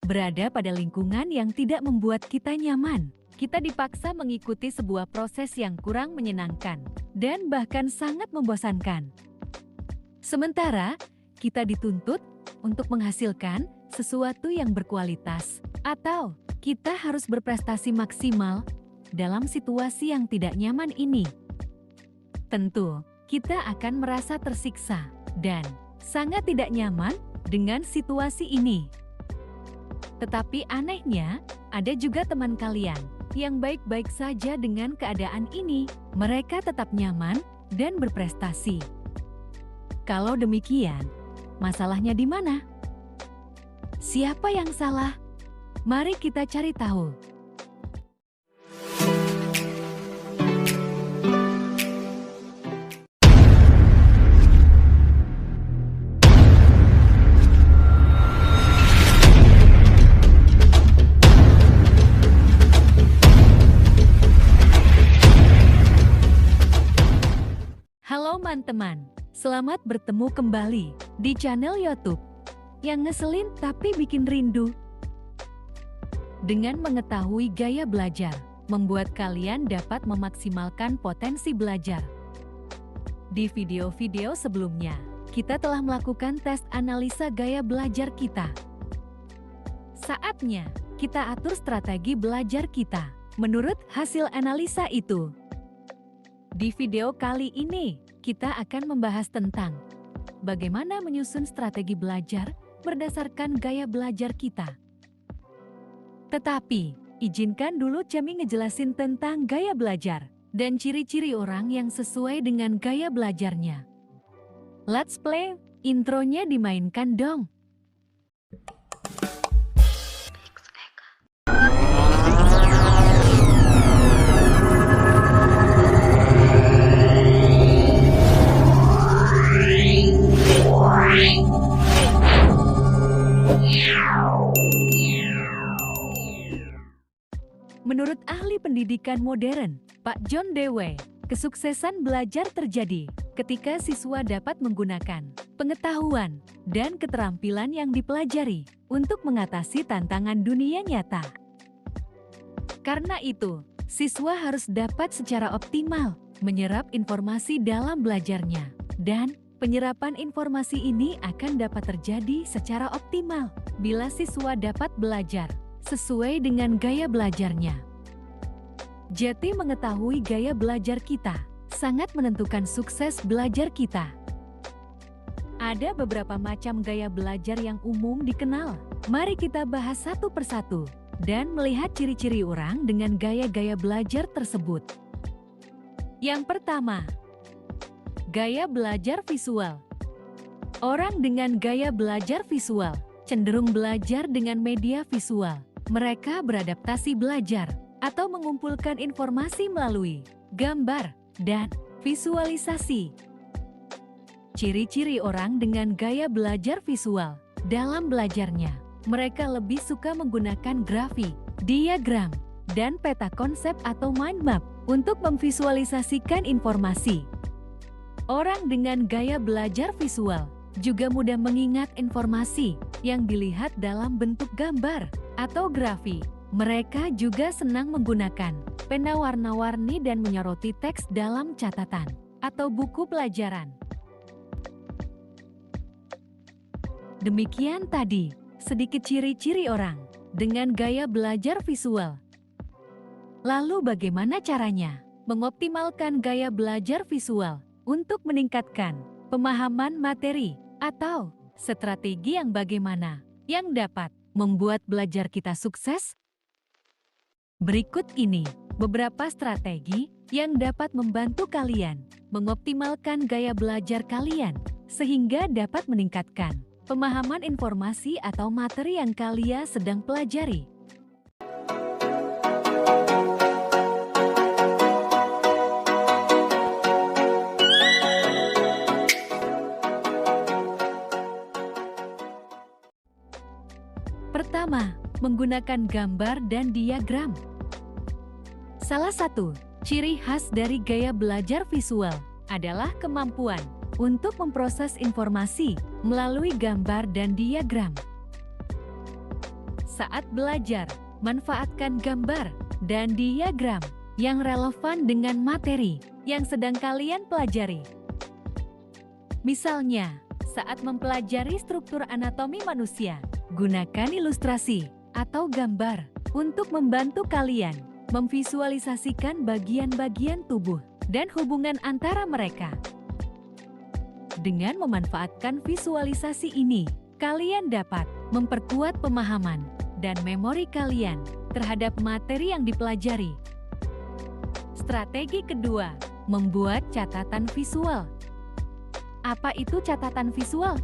berada pada lingkungan yang tidak membuat kita nyaman. Kita dipaksa mengikuti sebuah proses yang kurang menyenangkan dan bahkan sangat membosankan. Sementara, kita dituntut untuk menghasilkan sesuatu yang berkualitas, atau kita harus berprestasi maksimal dalam situasi yang tidak nyaman ini. Tentu, kita akan merasa tersiksa dan sangat tidak nyaman dengan situasi ini. Tetapi anehnya, ada juga teman kalian yang baik-baik saja dengan keadaan ini. Mereka tetap nyaman dan berprestasi. Kalau demikian, masalahnya di mana? Siapa yang salah? Mari kita cari tahu. Halo teman-teman, selamat bertemu kembali di channel YouTube yang ngeselin tapi bikin rindu. Dengan mengetahui gaya belajar, membuat kalian dapat memaksimalkan potensi belajar. Di video-video sebelumnya, kita telah melakukan tes analisa gaya belajar kita. Saatnya kita atur strategi belajar kita menurut hasil analisa itu. Di video kali ini, kita akan membahas tentang bagaimana menyusun strategi belajar berdasarkan gaya belajar kita. Tetapi, izinkan dulu Cemi ngejelasin tentang gaya belajar dan ciri-ciri orang yang sesuai dengan gaya belajarnya. Let's play, intronya dimainkan dong. Menurut ahli pendidikan modern, Pak John Dewey, kesuksesan belajar terjadi ketika siswa dapat menggunakan pengetahuan dan keterampilan yang dipelajari untuk mengatasi tantangan dunia nyata. Karena itu, siswa harus dapat secara optimal menyerap informasi dalam belajarnya, dan penyerapan informasi ini akan dapat terjadi secara optimal bila siswa dapat belajar sesuai dengan gaya belajarnya. Jadi mengetahui gaya belajar kita sangat menentukan sukses belajar kita. Ada beberapa macam gaya belajar yang umum dikenal. Mari kita bahas satu persatu dan melihat ciri-ciri orang dengan gaya-gaya belajar tersebut. Yang pertama, gaya belajar visual. Orang dengan gaya belajar visual cenderung belajar dengan media visual. Mereka beradaptasi belajar atau mengumpulkan informasi melalui gambar dan visualisasi. Ciri-ciri orang dengan gaya belajar visual dalam belajarnya, mereka lebih suka menggunakan grafik, diagram, dan peta konsep atau mind map untuk memvisualisasikan informasi. Orang dengan gaya belajar visual juga mudah mengingat informasi yang dilihat dalam bentuk gambar atau grafik. Mereka juga senang menggunakan pena warna-warni dan menyoroti teks dalam catatan atau buku pelajaran. Demikian tadi sedikit ciri-ciri orang dengan gaya belajar visual. Lalu bagaimana caranya mengoptimalkan gaya belajar visual untuk meningkatkan pemahaman materi atau strategi yang bagaimana yang dapat membuat belajar kita sukses? Berikut ini beberapa strategi yang dapat membantu kalian mengoptimalkan gaya belajar kalian sehingga dapat meningkatkan pemahaman informasi atau materi yang kalian sedang pelajari. Pertama, menggunakan gambar dan diagram. Salah satu ciri khas dari gaya belajar visual adalah kemampuan untuk memproses informasi melalui gambar dan diagram. Saat belajar, manfaatkan gambar dan diagram yang relevan dengan materi yang sedang kalian pelajari. Misalnya, saat mempelajari struktur anatomi manusia, gunakan ilustrasi atau gambar untuk membantu kalian memvisualisasikan bagian-bagian tubuh dan hubungan antara mereka. Dengan memanfaatkan visualisasi ini, kalian dapat memperkuat pemahaman dan memori kalian terhadap materi yang dipelajari. Strategi kedua, membuat catatan visual. Apa itu catatan visual?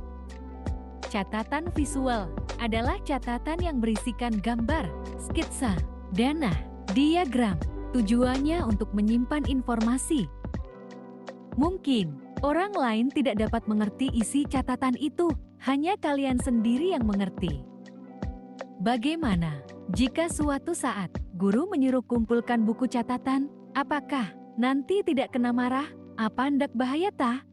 Catatan visual adalah catatan yang berisikan gambar, skitsa, dan diagram. Tujuannya untuk menyimpan informasi. Mungkin orang lain tidak dapat mengerti isi catatan itu, hanya kalian sendiri yang mengerti. Bagaimana jika suatu saat guru menyuruh kumpulkan buku catatan? Apakah nanti tidak kena marah? Apa ndak bahaya tah?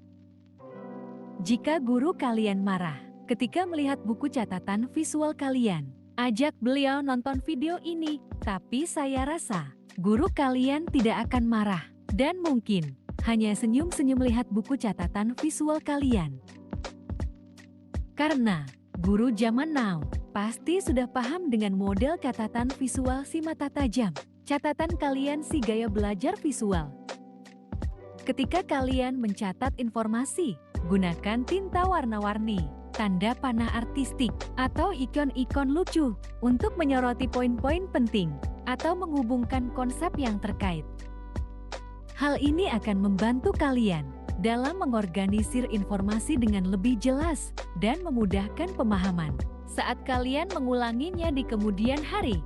Jika guru kalian marah ketika melihat buku catatan visual kalian, ajak beliau nonton video ini. Tapi saya rasa guru kalian tidak akan marah dan mungkin hanya senyum-senyum melihat buku catatan visual kalian. Karena guru zaman now pasti sudah paham dengan model catatan visual si mata tajam. Catatan kalian si gaya belajar visual. Ketika kalian mencatat informasi, gunakan tinta warna-warni, tanda panah artistik, atau ikon-ikon lucu untuk menyoroti poin-poin penting atau menghubungkan konsep yang terkait. Hal ini akan membantu kalian dalam mengorganisir informasi dengan lebih jelas dan memudahkan pemahaman saat kalian mengulanginya di kemudian hari.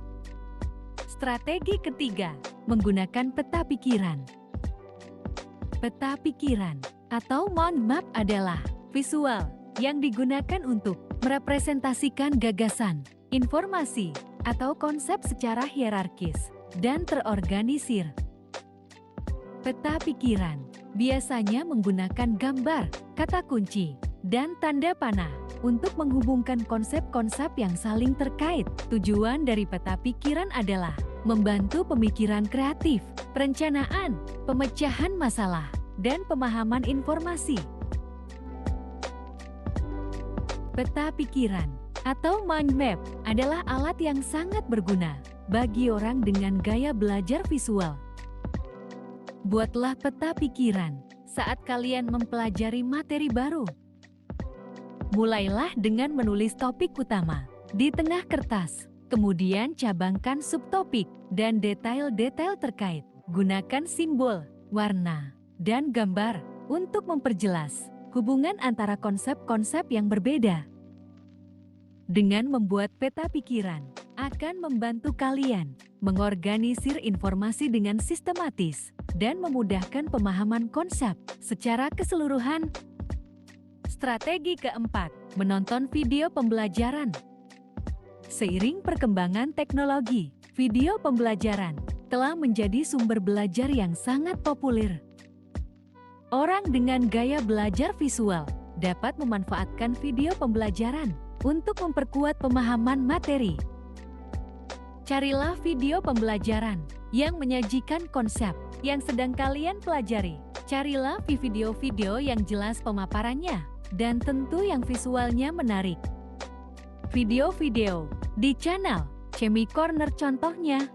Strategi ketiga, menggunakan peta pikiran. Peta pikiran atau mind map adalah visual yang digunakan untuk merepresentasikan gagasan, informasi, atau konsep secara hierarkis dan terorganisir. Peta pikiran biasanya menggunakan gambar, kata kunci, dan tanda panah untuk menghubungkan konsep-konsep yang saling terkait. Tujuan dari peta pikiran adalah membantu pemikiran kreatif, perencanaan, pemecahan masalah, dan pemahaman informasi. Peta pikiran atau mind map adalah alat yang sangat berguna bagi orang dengan gaya belajar visual. Buatlah peta pikiran saat kalian mempelajari materi baru. Mulailah dengan menulis topik utama di tengah kertas, kemudian cabangkan subtopik dan detail-detail terkait. Gunakan simbol, warna, dan gambar untuk memperjelas hubungan antara konsep-konsep yang berbeda. Dengan membuat peta pikiran, akan membantu kalian mengorganisir informasi dengan sistematis dan memudahkan pemahaman konsep secara keseluruhan. Strategi keempat, menonton video pembelajaran. Seiring perkembangan teknologi, video pembelajaran telah menjadi sumber belajar yang sangat populer. Orang dengan gaya belajar visual dapat memanfaatkan video pembelajaran untuk memperkuat pemahaman materi. Carilah video pembelajaran yang menyajikan konsep yang sedang kalian pelajari. Carilah video-video yang jelas pemaparannya dan tentu yang visualnya menarik. Video-video di channel Chemi Corner contohnya.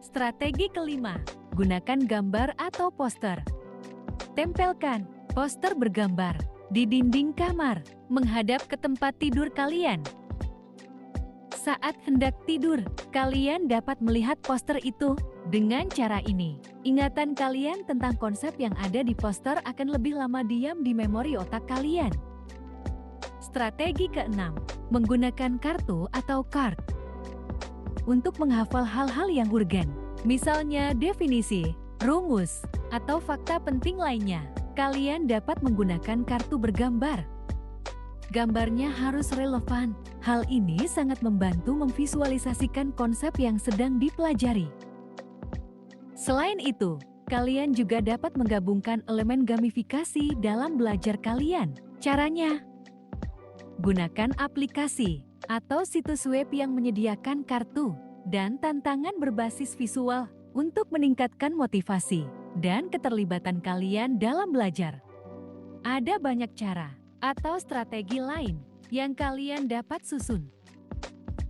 Strategi kelima, gunakan gambar atau poster. Tempelkan poster bergambar di dinding kamar menghadap ke tempat tidur kalian. Saat hendak tidur, kalian dapat melihat poster itu. Dengan cara ini, ingatan kalian tentang konsep yang ada di poster akan lebih lama diam di memori otak kalian. Strategi keenam, menggunakan kartu atau card. Untuk menghafal hal-hal yang urgen, misalnya definisi, rumus, atau fakta penting lainnya, kalian dapat menggunakan kartu bergambar. Gambarnya harus relevan. Hal ini sangat membantu memvisualisasikan konsep yang sedang dipelajari. Selain itu, kalian juga dapat menggabungkan elemen gamifikasi dalam belajar kalian. Caranya, gunakan aplikasi atau situs web yang menyediakan kartu dan tantangan berbasis visual untuk meningkatkan motivasi dan keterlibatan kalian dalam belajar. Ada banyak cara atau strategi lain yang kalian dapat susun.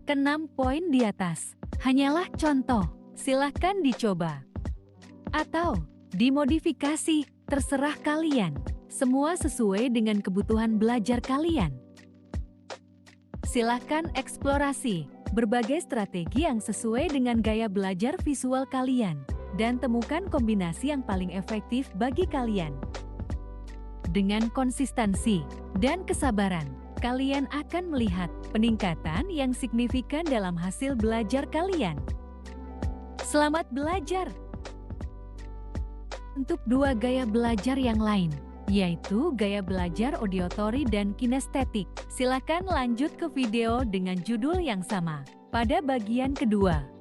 Keenam poin di atas hanyalah contoh, silahkan dicoba atau dimodifikasi, terserah kalian. Semua sesuai dengan kebutuhan belajar kalian. Silahkan eksplorasi berbagai strategi yang sesuai dengan gaya belajar visual kalian dan temukan kombinasi yang paling efektif bagi kalian. Dengan konsistensi dan kesabaran, kalian akan melihat peningkatan yang signifikan dalam hasil belajar kalian. Selamat belajar! Untuk dua gaya belajar yang lain, yaitu gaya belajar auditory dan kinestetik. Silakan lanjut ke video dengan judul yang sama pada bagian kedua.